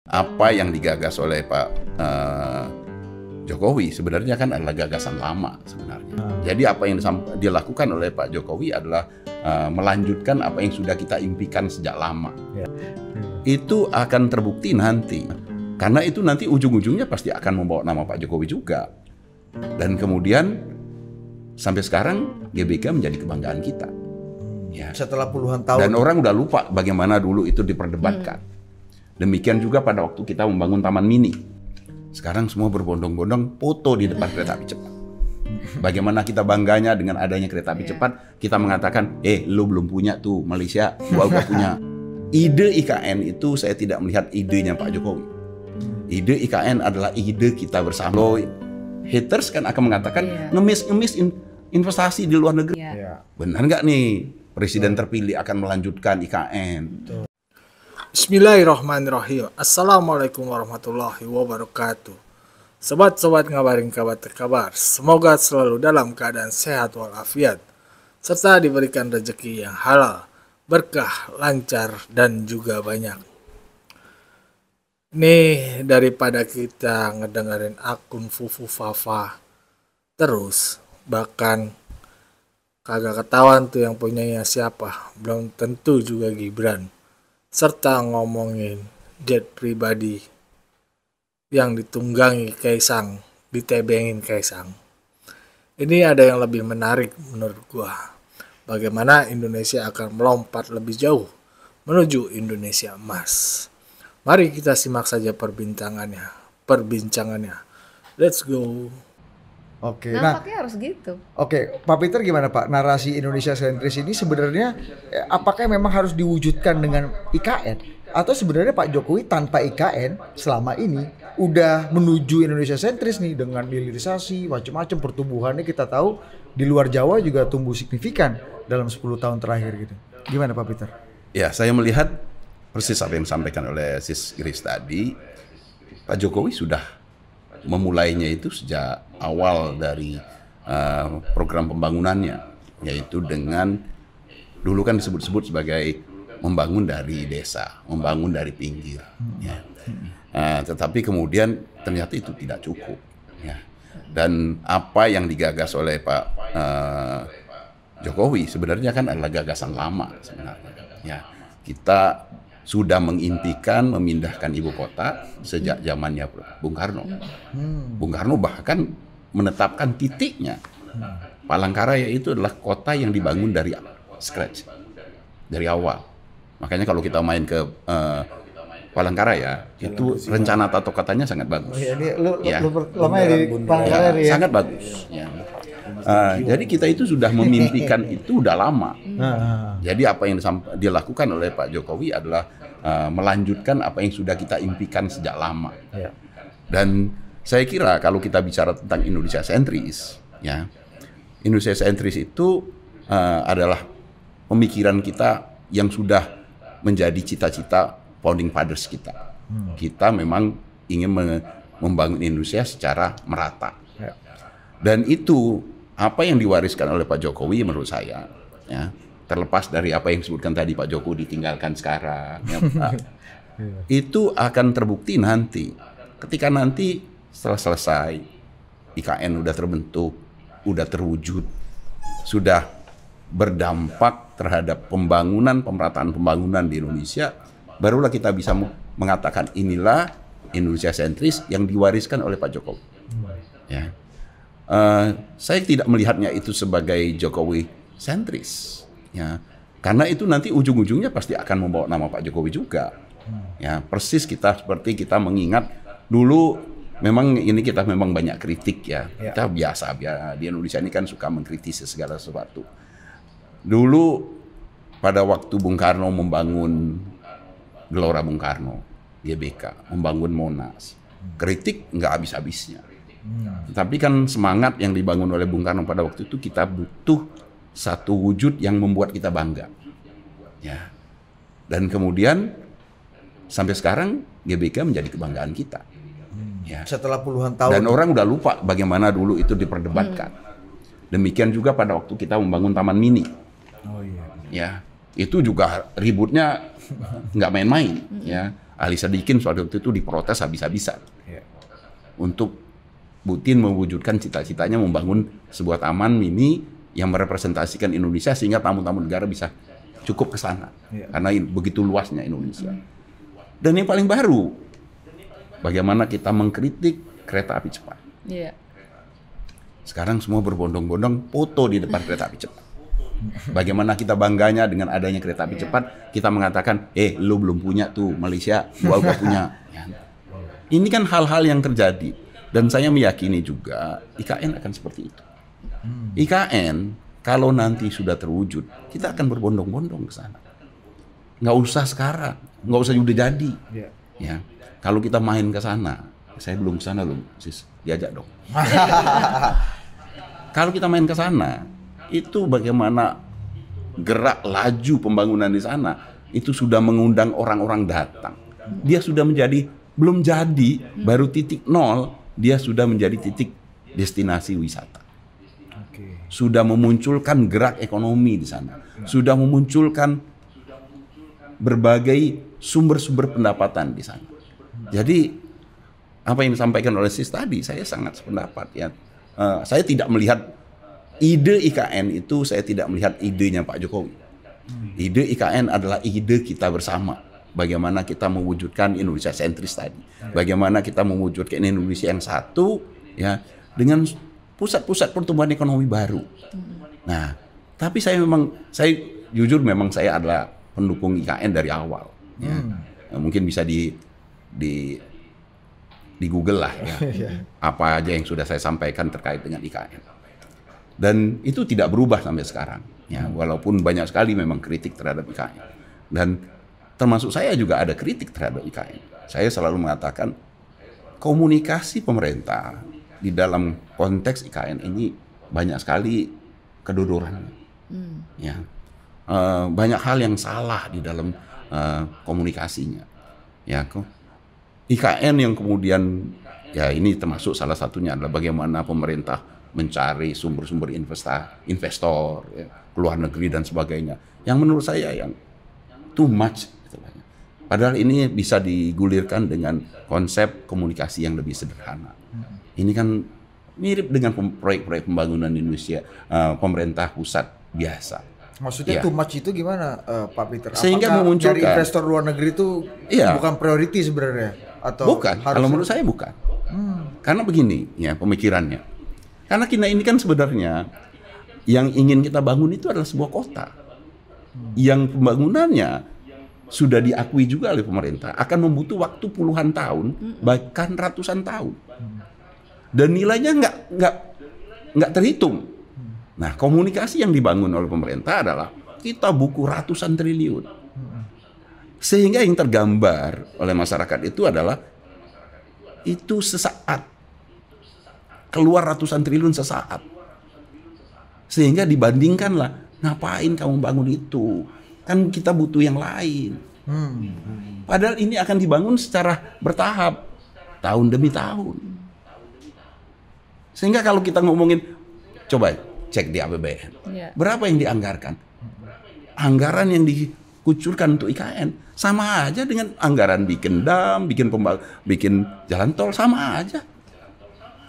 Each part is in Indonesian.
Apa yang digagas oleh Pak Jokowi sebenarnya kan adalah gagasan lama sebenarnya. Jadi apa yang dilakukan oleh Pak Jokowi adalah melanjutkan apa yang sudah kita impikan sejak lama. Itu akan terbukti nanti. Karena itu nanti ujung-ujungnya pasti akan membawa nama Pak Jokowi juga. Dan kemudian sampai sekarang GBK menjadi kebanggaan kita. Ya. Setelah puluhan tahun. Dan orang udah lupa bagaimana dulu itu diperdebatkan. Demikian juga pada waktu kita membangun Taman Mini. Sekarang semua berbondong-bondong foto di depan kereta api cepat. Bagaimana kita bangganya dengan adanya kereta api cepat, kita mengatakan, lu belum punya tuh Malaysia, gua udah punya. Ide IKN itu saya tidak melihat idenya Pak Jokowi. Ide IKN adalah ide kita bersama. Haters kan akan mengatakan ngemis-ngemis investasi di luar negeri. Benar nggak nih Presiden terpilih akan melanjutkan IKN? Bismillahirrahmanirrahim. Assalamualaikum warahmatullahi wabarakatuh. Sobat-sobat ngabarin kabar terkabar, semoga selalu dalam keadaan sehat walafiat, serta diberikan rezeki yang halal, berkah, lancar, dan juga banyak. Nih, daripada kita ngedengerin akun Fufu Fafa terus, bahkan kagak ketahuan tuh yang punyanya siapa, belum tentu juga Gibran, serta ngomongin jet pribadi yang ditunggangi Kaisang, ditebengin Kaisang. Ini ada yang lebih menarik menurut gua. Bagaimana Indonesia akan melompat lebih jauh menuju Indonesia emas. Mari kita simak saja perbincangannya. Let's go. Oke, Nampaknya harus gitu. Oke, Pak Peter gimana Pak? Narasi Indonesia sentris ini sebenarnya apakah memang harus diwujudkan dengan IKN? Atau sebenarnya Pak Jokowi tanpa IKN selama ini udah menuju Indonesia sentris nih dengan hilirisasi, macam-macam pertumbuhannya kita tahu di luar Jawa juga tumbuh signifikan dalam 10 tahun terakhir gitu. Gimana Pak Peter? Ya, saya melihat persis apa yang disampaikan oleh Sis Grace tadi. Pak Jokowi sudah memulainya itu sejak awal dari program pembangunannya, yaitu dengan dulu kan disebut-sebut sebagai membangun dari desa, membangun dari pinggir. Ya. Tetapi kemudian ternyata itu tidak cukup. Ya. Dan apa yang digagas oleh Pak Jokowi sebenarnya kan adalah gagasan lama sebenarnya. Ya. Kita sudah mengimpikan memindahkan ibu kota sejak zamannya Bung Karno. Bung Karno bahkan menetapkan titiknya. Palangkaraya itu adalah kota yang dibangun dari scratch, dari awal. Makanya kalau kita main ke Palangkaraya, itu rencana tata kotanya sangat bagus. Sangat bagus. Ya. Jadi kita itu sudah memimpikan itu udah lama. Jadi apa yang dilakukan oleh Pak Jokowi adalah melanjutkan apa yang sudah kita impikan sejak lama. Dan saya kira kalau kita bicara tentang Indonesia sentris, ya, Indonesia sentris itu adalah pemikiran kita yang sudah menjadi cita-cita founding fathers kita. Kita memang ingin membangun Indonesia secara merata. Dan itu apa yang diwariskan oleh Pak Jokowi menurut saya, ya, terlepas dari apa yang disebutkan tadi Pak Jokowi ditinggalkan sekarang, ya, itu akan terbukti nanti. Ketika nanti setelah selesai, IKN udah terbentuk, udah terwujud, sudah berdampak terhadap pemerataan pembangunan di Indonesia, barulah kita bisa mengatakan inilah Indonesia sentris yang diwariskan oleh Pak Jokowi. Ya. Saya tidak melihatnya itu sebagai Jokowi sentris, ya, karena itu nanti ujung-ujungnya pasti akan membawa nama Pak Jokowi juga. Ya, persis seperti kita mengingat dulu, memang ini kita memang banyak kritik ya. Kita biasa di Indonesia ini kan suka mengkritisi segala sesuatu. Dulu pada waktu Bung Karno membangun Gelora Bung Karno, GBK, membangun Monas, kritik nggak habis-habisnya. Tapi kan semangat yang dibangun oleh Bung Karno pada waktu itu, kita butuh satu wujud yang membuat kita bangga. Ya. Dan kemudian sampai sekarang GBK menjadi kebanggaan kita. Ya. Setelah puluhan tahun. Dan orang udah lupa bagaimana dulu itu diperdebatkan. Demikian juga pada waktu kita membangun Taman Mini. Ya, itu juga ributnya nggak main-main. Ya, Ali Sadikin waktu itu diprotes habis-habisan untuk Putin mewujudkan cita-citanya membangun sebuah taman mini yang merepresentasikan Indonesia sehingga tamu-tamu negara bisa cukup ke sana. Karena begitu luasnya Indonesia. Dan yang paling baru, bagaimana kita mengkritik kereta api cepat. Sekarang semua berbondong-bondong foto di depan kereta api cepat. Bagaimana kita bangganya dengan adanya kereta api cepat, kita mengatakan, lu belum punya tuh Malaysia, gua udah punya. Ini kan hal-hal yang terjadi. Dan saya meyakini juga IKN akan seperti itu. IKN kalau nanti sudah terwujud, kita akan berbondong-bondong ke sana. Nggak usah sekarang, nggak usah udah jadi. Ya, kalau kita main ke sana, saya belum ke sana loh, sis, diajak dong. Kalau kita main ke sana, itu bagaimana gerak laju pembangunan di sana, itu sudah mengundang orang-orang datang. Dia sudah menjadi, belum jadi, baru titik nol, dia sudah menjadi titik destinasi wisata. Sudah memunculkan gerak ekonomi di sana. Sudah memunculkan berbagai sumber-sumber pendapatan di sana. Jadi apa yang disampaikan oleh Sis tadi, saya sangat sependapat ya. Saya tidak melihat ide IKN itu, saya tidak melihat idenya Pak Jokowi. Ide IKN adalah ide kita bersama. Bagaimana kita mewujudkan Indonesia sentris tadi. Bagaimana kita mewujudkan Indonesia yang satu ya dengan pusat-pusat pertumbuhan ekonomi baru. Nah, tapi saya jujur memang saya adalah pendukung IKN dari awal. Ya. Mungkin bisa di Google lah ya. Apa aja yang sudah saya sampaikan terkait dengan IKN. Dan itu tidak berubah sampai sekarang. Ya, walaupun banyak sekali memang kritik terhadap IKN. Dan termasuk saya juga ada kritik terhadap IKN. Saya selalu mengatakan komunikasi pemerintah di dalam konteks IKN ini banyak sekali kedodoran. Ya. Banyak hal yang salah di dalam komunikasinya. Ya, IKN yang kemudian ya ini termasuk salah satunya adalah bagaimana pemerintah mencari sumber-sumber investor ya, luar negeri dan sebagainya. Yang menurut saya yang too much. Padahal ini bisa digulirkan dengan konsep komunikasi yang lebih sederhana. Ini kan mirip dengan proyek-proyek pembangunan Indonesia pemerintah pusat biasa. Maksudnya too much itu gimana Pak Peter? Sehingga apakah memunculkan dari investor luar negeri itu bukan priority sebenarnya? Atau bukan, kalau menurut saya bukan. Karena begini ya pemikirannya. Karena kita ini kan sebenarnya yang ingin kita bangun itu adalah sebuah kota. Yang pembangunannya sudah diakui juga oleh pemerintah akan membutuh waktu puluhan tahun, bahkan ratusan tahun. Dan nilainya nggak terhitung. Nah, komunikasi yang dibangun oleh pemerintah adalah kita buku ratusan triliun. Sehingga yang tergambar oleh masyarakat itu adalah itu sesaat. Keluar ratusan triliun sesaat. Sehingga dibandingkanlah, ngapain kamu bangun itu? Kan kita butuh yang lain. Padahal ini akan dibangun secara bertahap. Tahun demi tahun. Sehingga kalau kita ngomongin, coba cek di APBN. Berapa yang dianggarkan? Anggaran yang dikucurkan untuk IKN sama aja dengan anggaran bikin dam, bikin jalan tol, sama aja.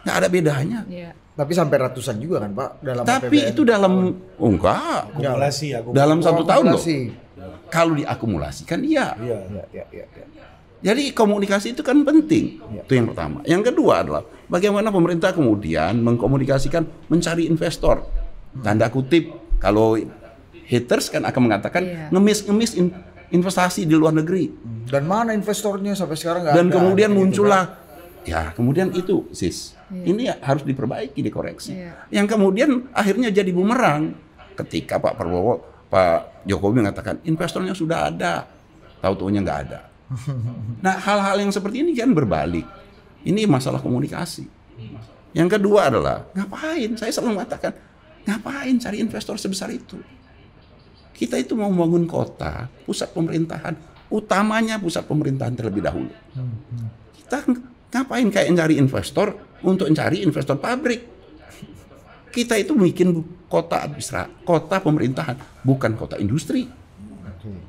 Nggak ada bedanya. Tapi sampai ratusan juga kan Pak dalam Tapi APBN. itu dalam enggak Akumulasi. dalam satu tahun loh. Akumulasi. Kalau diakumulasikan iya. Iya. Jadi komunikasi itu kan penting. Itu yang pertama. Yang kedua adalah bagaimana pemerintah kemudian mengkomunikasikan mencari investor. Tanda kutip kalau haters kan akan mengatakan ngemis investasi di luar negeri. Dan mana investornya sampai sekarang nggak ada. Dan kemudian gitu, muncullah ya kemudian itu sis. Ini harus diperbaiki, dikoreksi. Yang kemudian akhirnya jadi bumerang ketika Pak Jokowi mengatakan investornya sudah ada, tahu-taunya nggak ada. Nah hal-hal yang seperti ini kan berbalik. Ini masalah komunikasi. Yang kedua adalah ngapain? Saya selalu mengatakan ngapain cari investor sebesar itu? Kita itu mau membangun kota, pusat pemerintahan, utamanya pusat pemerintahan terlebih dahulu. Kita ngapain kayak cari investor untuk mencari investor pabrik? Kita itu bikin kota pemerintahan, bukan kota industri.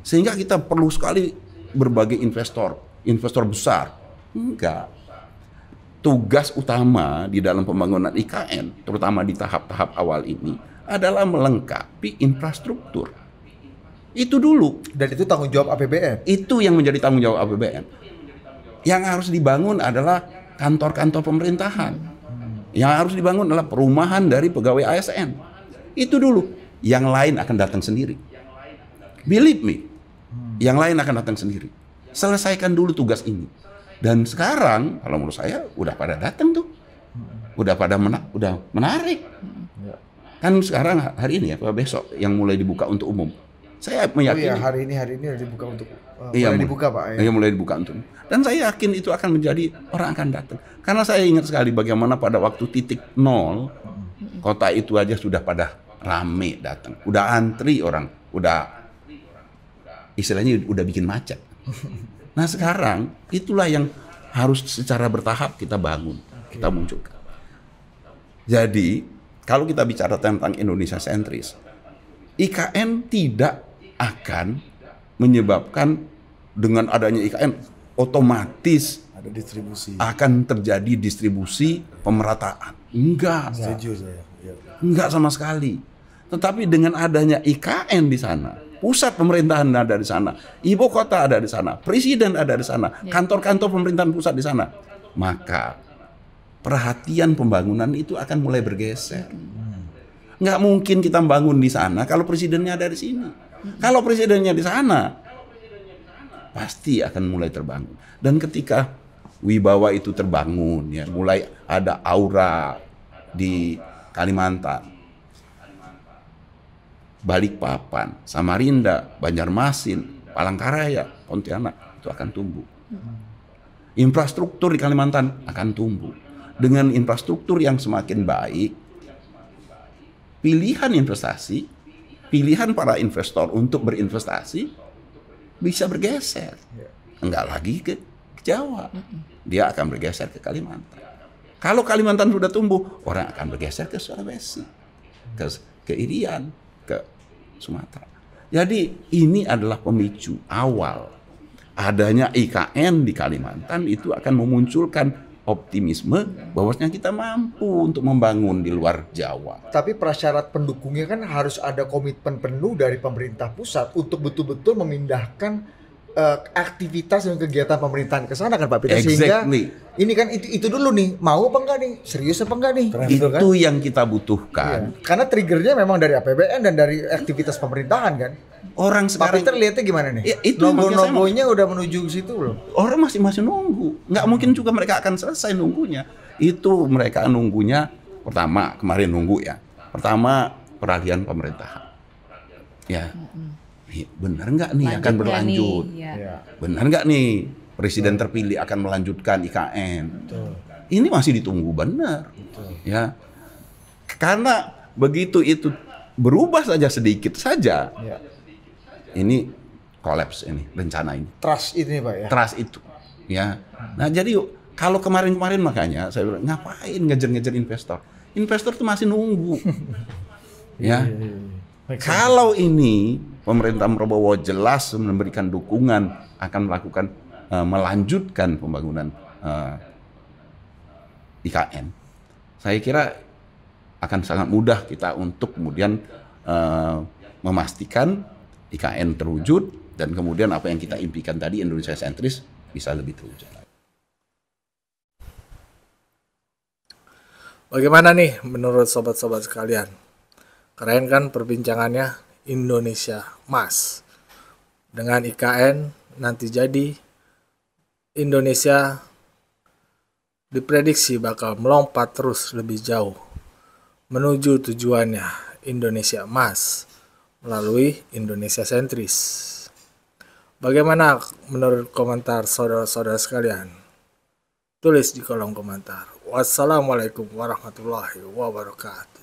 Sehingga kita perlu sekali berbagai investor investor besar. Enggak. Tugas utama di dalam pembangunan IKN, terutama di tahap-tahap awal ini, adalah melengkapi infrastruktur. Itu dulu. Dan itu tanggung jawab APBN. Itu yang menjadi tanggung jawab APBN. Yang harus dibangun adalah kantor-kantor pemerintahan. Yang harus dibangun adalah perumahan dari pegawai ASN. Itu dulu. Yang lain akan datang sendiri. Believe me. Yang lain akan datang sendiri. Selesaikan dulu tugas ini. Dan sekarang, kalau menurut saya, udah pada datang tuh. Udah pada udah menarik. Kan sekarang hari ini ya, besok yang mulai dibuka untuk umum. Saya meyakini. Oh iya, hari ini udah dibuka untuk iya, mulai dibuka Pak. Iya, mulai dibuka untuk. Dan saya yakin itu akan menjadi orang akan datang. Karena saya ingat sekali bagaimana pada waktu titik nol, kota itu aja sudah pada rame datang. Udah antri orang, udah istilahnya udah bikin macet. Nah sekarang itulah yang harus secara bertahap kita bangun, kita munculkan. Jadi kalau kita bicara tentang Indonesia sentris, IKN tidak akan menyebabkan dengan adanya IKN otomatis Ada distribusi. akan terjadi distribusi pemerataan. Enggak. Setuju saya. Ya. Enggak sama sekali. Tetapi dengan adanya IKN di sana, pusat pemerintahan ada di sana, ibu kota ada di sana, presiden ada di sana, kantor-kantor pemerintahan pusat di sana, maka perhatian pembangunan itu akan mulai bergeser. Nggak mungkin kita bangun di sana kalau presidennya ada di sini. Kalau presidennya di sana, pasti akan mulai terbangun. Dan ketika wibawa itu terbangun, ya, mulai ada aura di Kalimantan, Balikpapan, Samarinda, Banjarmasin, Palangkaraya, Pontianak, itu akan tumbuh. Infrastruktur di Kalimantan akan tumbuh. Dengan infrastruktur yang semakin baik, pilihan investasi, pilihan para investor untuk berinvestasi bisa bergeser. Enggak lagi ke Jawa. Dia akan bergeser ke Kalimantan. Kalau Kalimantan sudah tumbuh, orang akan bergeser ke Sulawesi, ke Irian, ke Sumatera. Jadi ini adalah pemicu awal. Adanya IKN di Kalimantan itu akan memunculkan optimisme bahwasanya kita mampu untuk membangun di luar Jawa. Tapi prasyarat pendukungnya kan harus ada komitmen penuh dari pemerintah pusat untuk betul-betul memindahkan aktivitas dan kegiatan pemerintahan ke sana kan Pak Peter. Sehingga ini kan itu dulu nih, mau apa enggak nih, serius apa enggak nih, itu kan? yang kita butuhkan. Iya. Karena triggernya memang dari APBN dan dari aktivitas pemerintahan kan. Orang Pak sekarang Peter lihatnya gimana nih? Ya, itu Nogo-nogonya udah menuju ke situ belum? Orang masih nunggu. Nggak mungkin juga mereka akan selesai nunggunya. Itu mereka nunggunya pertama, kemarin nunggu ya. Pertama peralihan pemerintahan. Ya. Benar nggak nih akan berlanjut? Ya. Benar nggak nih presiden terpilih akan melanjutkan IKN? Ini masih ditunggu benar. Ya. Karena begitu itu berubah saja sedikit saja. Ya. Ini kolaps ini rencana ini. Trust ini Pak ya. Trust itu, ya. Nah jadi kalau kemarin-kemarin makanya saya bilang ngapain ngejar-ngejar investor? Investor tuh masih nunggu, ya. Kalau ini pemerintah Prabowo jelas memberikan dukungan akan melakukan melanjutkan pembangunan IKN, saya kira akan sangat mudah kita untuk kemudian memastikan IKN terwujud dan kemudian apa yang kita impikan tadi Indonesia sentris bisa lebih terwujud. Bagaimana nih menurut sobat-sobat sekalian? Keren kan perbincangannya Indonesia Emas. Dengan IKN nanti jadi Indonesia diprediksi bakal melompat terus lebih jauh menuju tujuannya Indonesia Emas melalui Indonesia sentris. Bagaimana menurut komentar saudara-saudara sekalian? Tulis di kolom komentar. Wassalamualaikum warahmatullahi wabarakatuh.